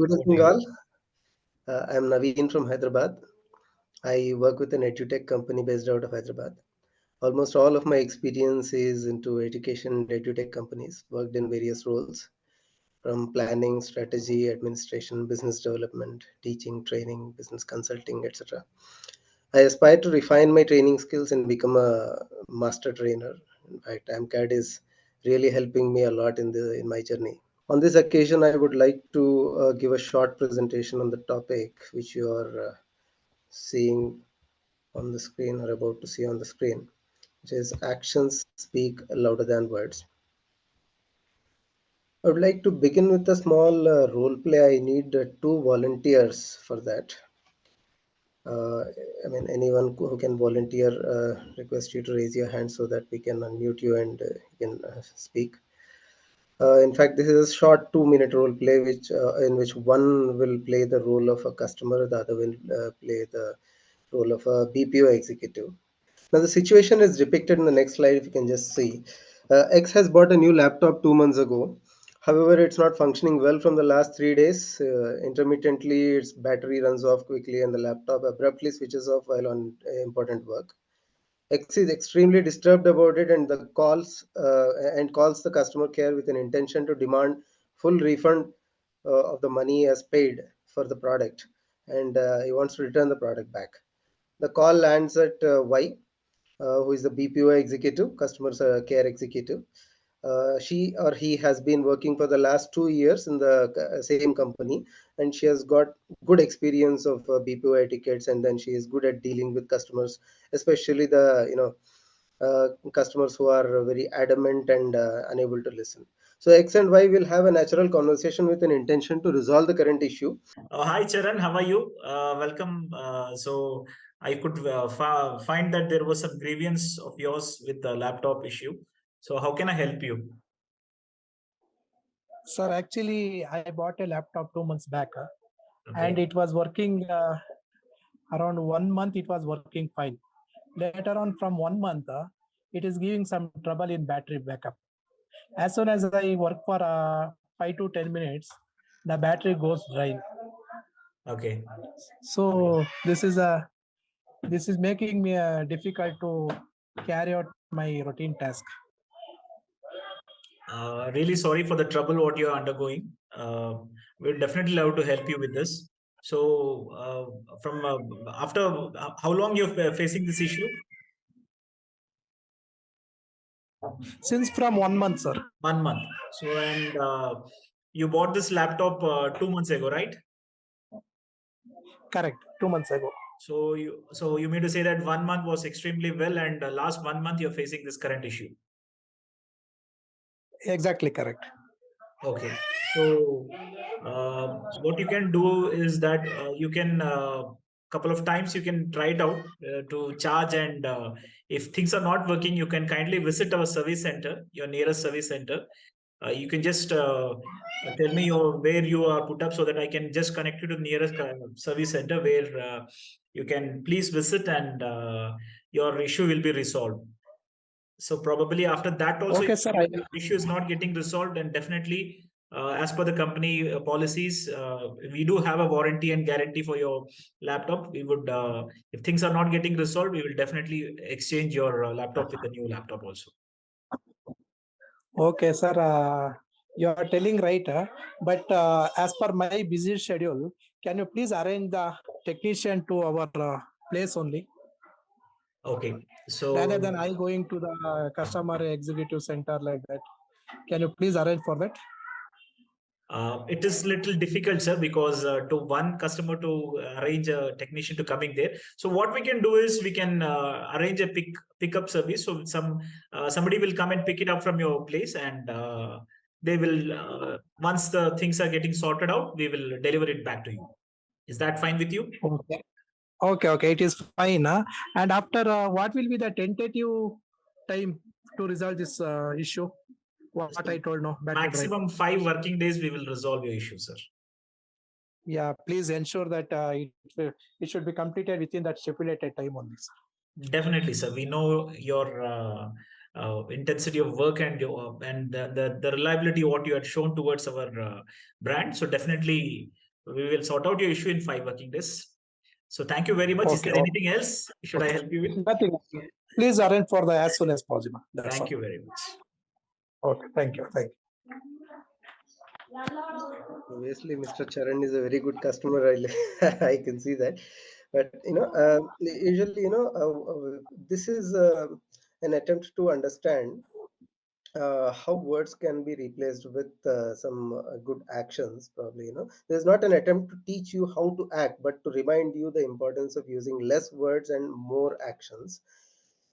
Good Over to evening, you. all. I'm Naveen from Hyderabad. I work with an edutech company based out of Hyderabad. Almost all of my experience is into education and edutech companies, worked in various roles from planning, strategy, administration, business development, teaching, training, business consulting, etc. I aspire to refine my training skills and become a master trainer. In fact, AMCAD is really helping me a lot in my journey. On this occasion, I would like to give a short presentation on the topic which you are seeing on the screen or about to see on the screen, which is actions speak louder than words. I would like to begin with a small role play. I need two volunteers for that. Uh, I mean, anyone who can volunteer, request you to raise your hand so that we can unmute you and you can speak. In fact, this is a short 2-minute role play, which in which one will play the role of a customer, the other will play the role of a BPO executive. Now, the situation is depicted in the next slide. If you can just see, X has bought a new laptop 2 months ago. However, it's not functioning well from the last 3 days. Intermittently, its battery runs off quickly, and the laptop abruptly switches off while on important work. X is extremely disturbed about it and calls the customer care with an intention to demand full refund of the money as paid for the product, and he wants to return the product back. The call lands at Y, who is the BPO executive, customer care executive. She or he has been working for the last 2 years in the same company, and she has got good experience of BPO etiquettes, and then she is good at dealing with customers, especially the customers who are very adamant and unable to listen. So X and Y will have a natural conversation with an intention to resolve the current issue. Hi, Charan. How are you? Welcome. So I could find that there was some grievance of yours with the laptop issue. So how can I help you? Sir, actually, I bought a laptop 2 months back, and Okay. it was working around 1 month. It was working fine. Later on, from 1 month, it is giving some trouble in battery backup. As soon as I work for 5 to 10 minutes, the battery goes dry. Okay. So this is making me difficult to carry out my routine task. Really sorry for the trouble what you're undergoing. We'd definitely love to help you with this. So from after how long you're facing this issue? Since from 1 month, sir. 1 month. So and you bought this laptop 2 months ago, right? Correct, 2 months ago. So you mean to say that 1 month was extremely well, and last 1 month you're facing this current issue? Exactly correct. Okay. So what you can do is that you can couple of times you can try it out to charge, and if things are not working, you can kindly visit our service center, your nearest service center. You can just tell me where you are put up so that I can just connect you to the nearest service center where you can please visit, and your issue will be resolved. So probably after that also, Okay, if sir. the issue is not getting resolved, then definitely, as per the company policies, we do have a warranty and guarantee for your laptop. We would, if things are not getting resolved, we will definitely exchange your laptop with a new laptop also. Okay, sir. You are telling right, but as per my busy schedule, can you please arrange the technician to our place only, Okay. rather So than I going to the customer executive center like that? Can you please arrange for that? it is little difficult, sir, because to one customer to arrange a technician to coming there. So what we can do is we can arrange a pickup service. So somebody will come and pick it up from your place, and they will once the things are getting sorted out, we will deliver it back to you. Is that fine with you? Okay. Okay. It is fine. And after, what will be the tentative time to resolve this issue? What So I told, no, battery drive. maximum 5 working days, we will resolve your issue, sir. Yeah, please ensure that it should be completed within that stipulated time only, sir. Definitely, sir. We know your intensity of work and your and the reliability what you had shown towards our brand. So definitely, We will sort out your issue in 5 working days. So thank you very much. Is Okay. there anything else should I Okay. help you with? Nothing. Please arrange for the as soon as possible. That's Thank all. you very much. Okay. Thank you. Thank you. Obviously, Mr. Charan is a very good customer. I can see that. But usually, this is an attempt to understand how words can be replaced with some good actions. Probably, there's not an attempt to teach you how to act, but to remind you the importance of using less words and more actions.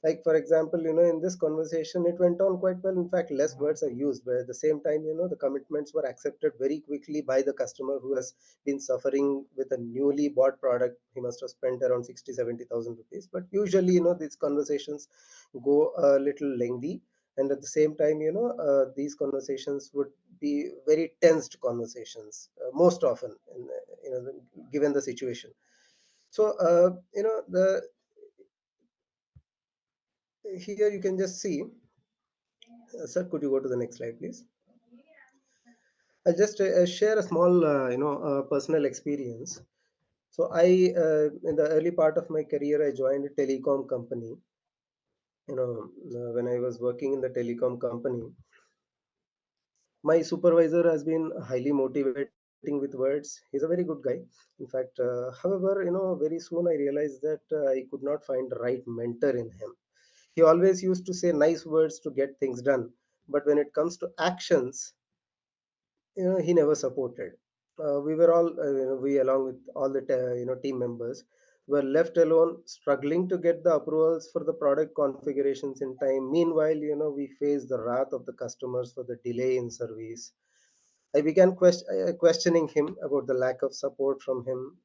Like, for example, in this conversation, it went on quite well. In fact, less words are used, but at the same time, the commitments were accepted very quickly by the customer who has been suffering with a newly bought product. He must have spent around 60,000-70,000 rupees. But usually, these conversations go a little lengthy, and at the same time, these conversations would be very tensed conversations most often, given the situation. So, the here you can just see. Sir, could you go to the next slide, please? I'll just share a small, personal experience. So in the early part of my career, I joined a telecom company. When I was working in the telecom company, my supervisor has been highly motivating with words. He's a very good guy. In fact, however, very soon I realized that I could not find the right mentor in him. He always used to say nice words to get things done, but when it comes to actions, he never supported. We were all, we along with all the team members were left alone, struggling to get the approvals for the product configurations in time. Meanwhile, we faced the wrath of the customers for the delay in service. I began questioning him about the lack of support from him,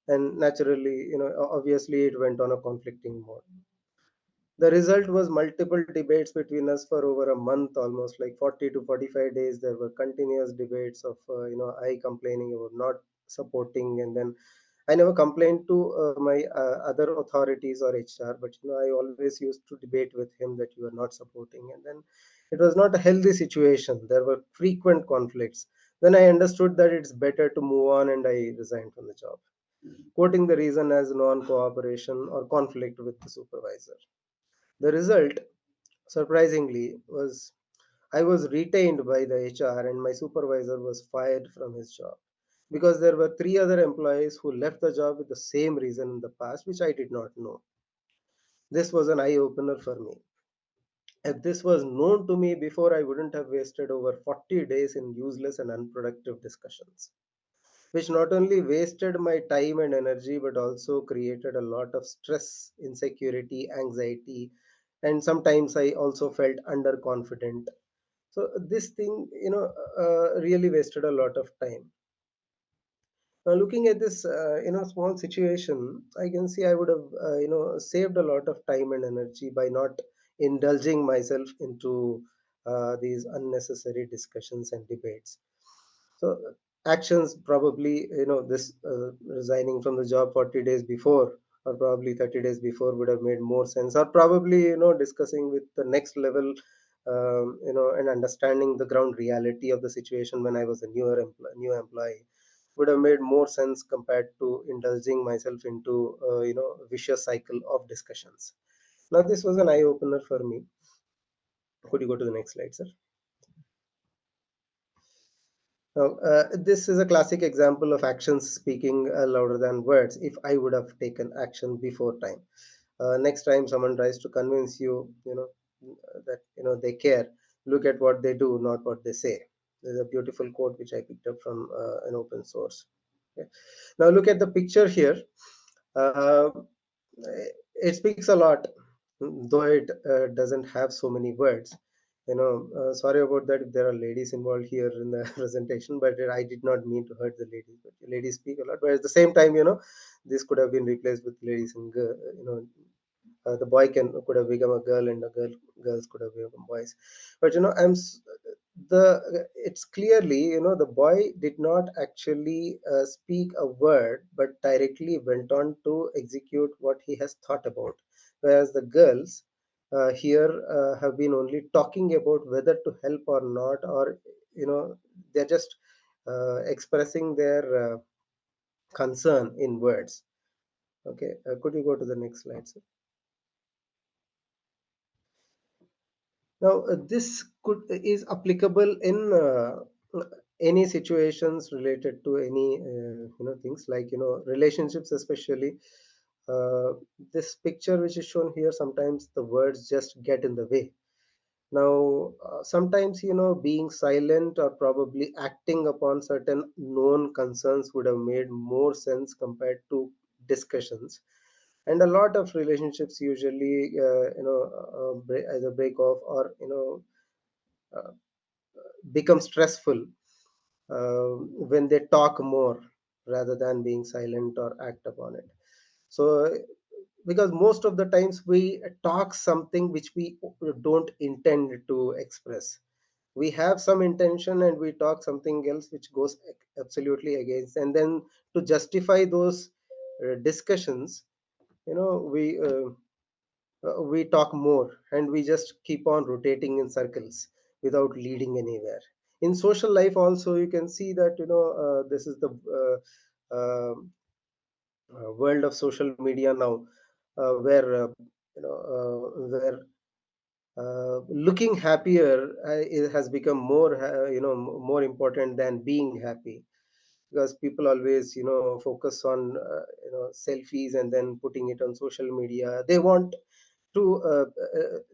and naturally, obviously, it went on a conflicting mode. The result was multiple debates between us for over a month, almost like 40 to 45 days. There were continuous debates of, I complaining about not supporting, and then I never complained to my other authorities or HR, but I always used to debate with him that you are not supporting, and then it was not a healthy situation. There were frequent conflicts. Then I understood that it's better to move on, and I resigned from the job, quoting the reason as non-cooperation or conflict with the supervisor. The result, surprisingly, was I was retained by the HR and my supervisor was fired from his job because there were three other employees who left the job with the same reason in the past, which I did not know. This was an eye opener for me. If this was known to me before, I wouldn't have wasted over 40 days in useless and unproductive discussions, which not only wasted my time and energy but also created a lot of stress, insecurity, anxiety, and sometimes I also felt underconfident. So this thing, really wasted a lot of time. Now, looking at this, small situation, I can see I would have, saved a lot of time and energy by not indulging myself into these unnecessary discussions and debates. So actions probably, this resigning from the job 40 days before or probably 30 days before would have made more sense, or probably, discussing with the next level, and understanding the ground reality of the situation when I was a new employee would have made more sense compared to indulging myself into, vicious cycle of discussions. Now, this was an eye opener for me. Could you go to the next slide, sir? Now, this is a classic example of actions speaking louder than words. If I would have taken action before time, next time someone tries to convince you, that they care, look at what they do, not what they say. There's a beautiful quote which I picked up from an open source. Okay. Now look at the picture here. Uh, it speaks a lot, though it doesn't have so many words. Sorry about that if there are ladies involved here in the presentation, but I did not mean to hurt the ladies. But ladies speak a lot, but at the same time, this could have been replaced with ladies and the boy could have become a girl and the girls could have become boys. But it's clearly, the boy did not actually speak a word but directly went on to execute what he has thought about, whereas the girls here have been only talking about whether to help or not, or they're just expressing their concern in words. Okay, could you go to the next slide, sir? Now, this could is applicable in any situations related to any things like relationships, especially. Uh, this picture which is shown here, sometimes the words just get in the way. Now, sometimes being silent or probably acting upon certain known concerns would have made more sense compared to discussions. And a lot of relationships usually either break off or uh, become stressful when they talk more rather than being silent or act upon it. So, because most of the times we talk something which we don't intend to express. We have some intention and we talk something else which goes absolutely against. And then to justify those discussions, we talk more and we just keep on rotating in circles without leading anywhere. In social life also, you can see that this is the world of social media now, where where looking happier it has become more more important than being happy, because people always focus on selfies and then putting it on social media. They want to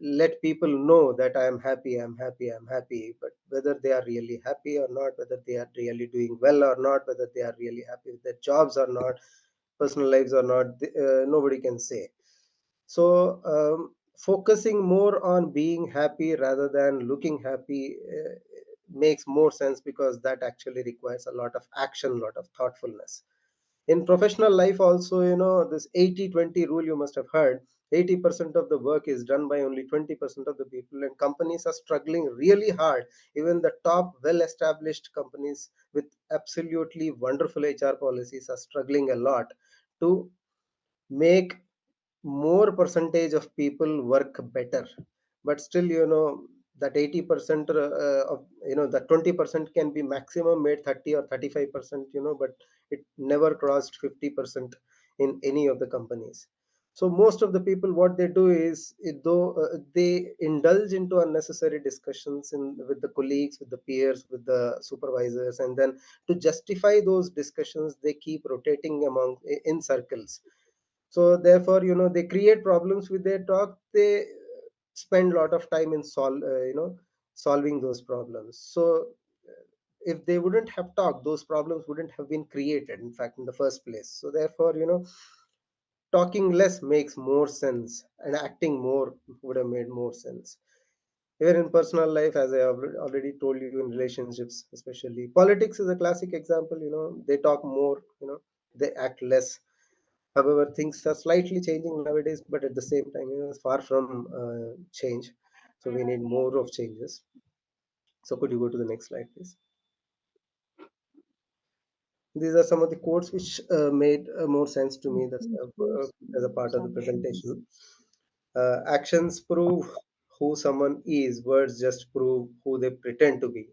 let people know that I am happy, I'm happy, I'm happy. But whether they are really happy or not, whether they are really doing well or not, whether they are really happy with their jobs or not, personal lives or not, nobody can say. So, focusing more on being happy rather than looking happy makes more sense, because that actually requires a lot of action, a lot of thoughtfulness. In professional life also, this 80-20 rule you must have heard. 80% of the work is done by only 20% of the people, and companies are struggling really hard. Even the top well established companies with absolutely wonderful HR policies are struggling a lot to make more percentage of people work better. But still, that 80% of that 20% can be maximum made 30 or 35%, but it never crossed 50% in any of the companies. So most of the people, what they do is, though they indulge into unnecessary discussions with the colleagues, with the peers, with the supervisors, and then to justify those discussions they keep rotating among in circles. So therefore, they create problems with their talk. They spend a lot of time in solving those problems. So if they wouldn't have talked, those problems wouldn't have been created, in fact, in the first place. So therefore, talking less makes more sense, and acting more would have made more sense. Even in personal life, as I already told you, in relationships, especially politics is a classic example. They talk more, they act less. However, things are slightly changing nowadays, but at the same time, it's far from change. So we need more of changes. So could you go to the next slide, please? These are some of the quotes which made more sense to me. That's as a part of the presentation. Actions prove who someone is. Words just prove who they pretend to be.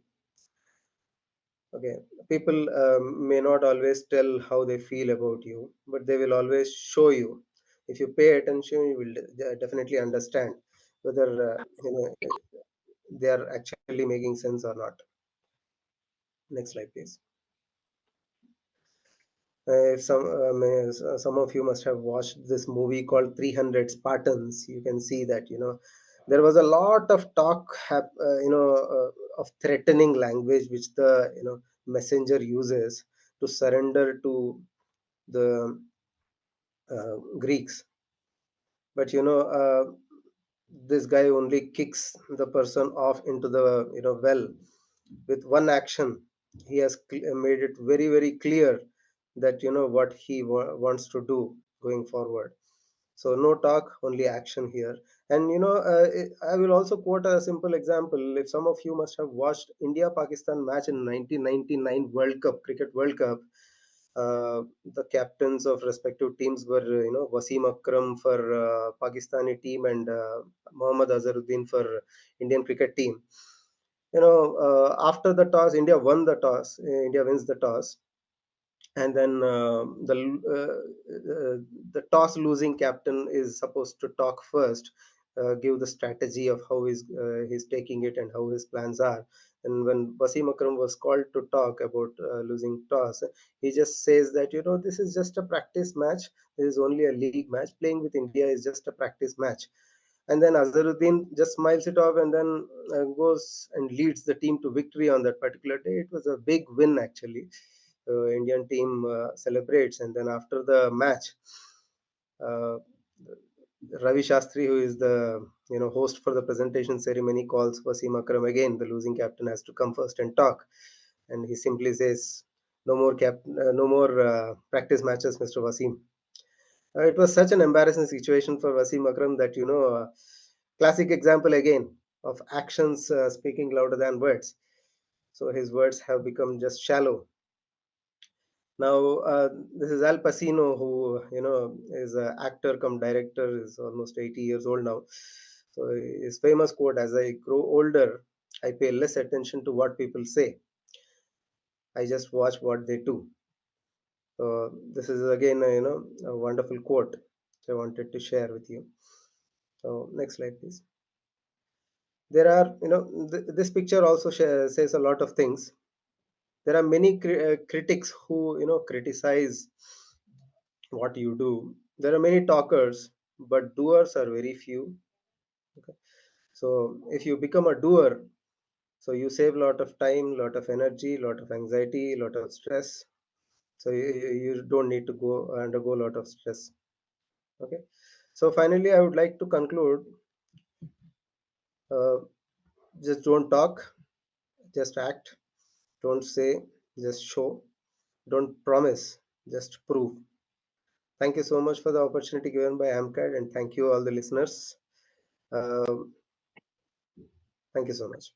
Okay, people may not always tell how they feel about you, but they will always show you. If you pay attention, you will definitely understand whether they are actually making sense or not. Next slide, please. If some of you must have watched this movie called 300 Spartans, you can see that there was a lot of talk, of threatening language which the messenger uses to surrender to the Greeks. But this guy only kicks the person off into the well with one action. He has made it very very clear that what he wants to do going forward. So no talk, only action here. And I will also quote a simple example. If some of you must have watched India Pakistan match in 1999 World Cup, cricket World Cup, the captains of respective teams were Wasim Akram for Pakistani team and Mohammad Azharuddin for Indian cricket team. After the toss, India won the toss. India wins the toss, and then the toss losing captain is supposed to talk first, give the strategy of how he's taking it and how his plans are. And when Wasim Akram was called to talk about losing toss, he just says that, this is just a practice match. This is only a league match. Playing with India is just a practice match. And then Azharuddin just smiles it off, and then goes and leads the team to victory on that particular day. It was a big win, actually. Indian team celebrates, and then after the match, uh, Ravi Shastri, who is the host for the presentation ceremony, calls Wasim Akram again. The losing captain has to come first and talk, and he simply says, "No more no more practice matches, Mr. Wasim." It was such an embarrassing situation for Wasim Akram that, classic example again of actions speaking louder than words. So his words have become just shallow. Now, this is Al Pacino, who is an actor come director, is almost 80 years old now. So his famous quote: "As I grow older, I pay less attention to what people say. I just watch what they do." So this is again, a wonderful quote which I wanted to share with you. So next slide, please. There are, this picture also says a lot of things. There are many critics who, criticize what you do. There are many talkers, but doers are very few. Okay. So if you become a doer, so you save a lot of time, lot of energy, lot of anxiety, lot of stress. So you don't need to go undergo a lot of stress. Okay. So finally, I would like to conclude. Uh, just don't talk, just act. Don't say, just show. Don't promise, just prove. Thank you so much for the opportunity given by AMCAD, and thank you all the listeners. Um, Thank you so much.